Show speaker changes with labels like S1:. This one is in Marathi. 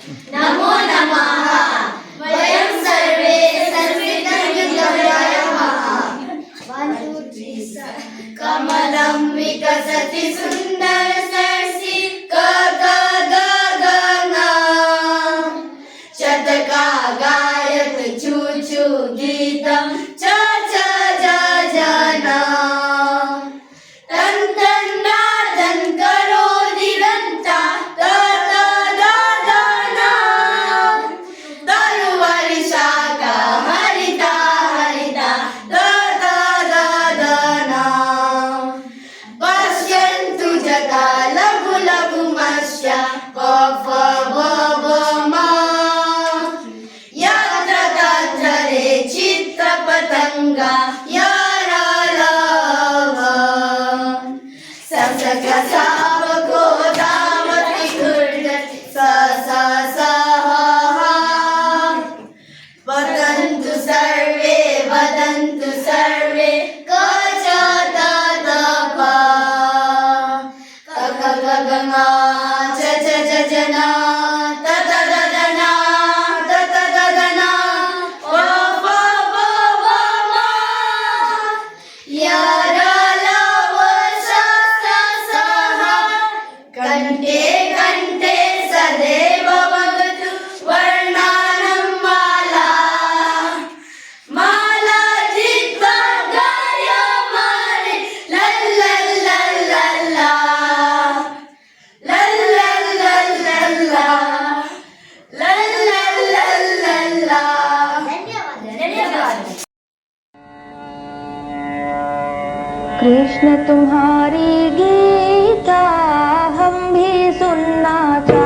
S1: नमो नमः वयं सर्वे संस्कृतविद्यालयाः 1 2 3 कमलं विकसति सुन्दर सरसि क ग ग ग ङ शतका गायत छू छू गीतं च च ज ज न तन तन नादन करो दिगंता त त द द न तरुवारी शाखा हरिता हरिता द द द द न पश्यन्तु जगा लघु लघु मत्स्या प फ ब ब म यत्र तत्र रे चित्रपतंगा यारालव ससकसावको दावति घूर्णति स स स ह ह वदन्तु सर्वे वदन्तु सर्वे क च त त प क ख ग ग ङ च च ज ज न त त द द न त त द द न प प प प म यारालव स स स ह कंठे कंठे सदैव वदतु वर्णानं माला माला जित्वा गायमाने लल्लल्लल्लल्ला लल्लल्लल्लल्ला लल्लल्लल्लल्ला धन्यवाद
S2: कृष्ण तुम्हारी गीता हम भी सुनना चाहते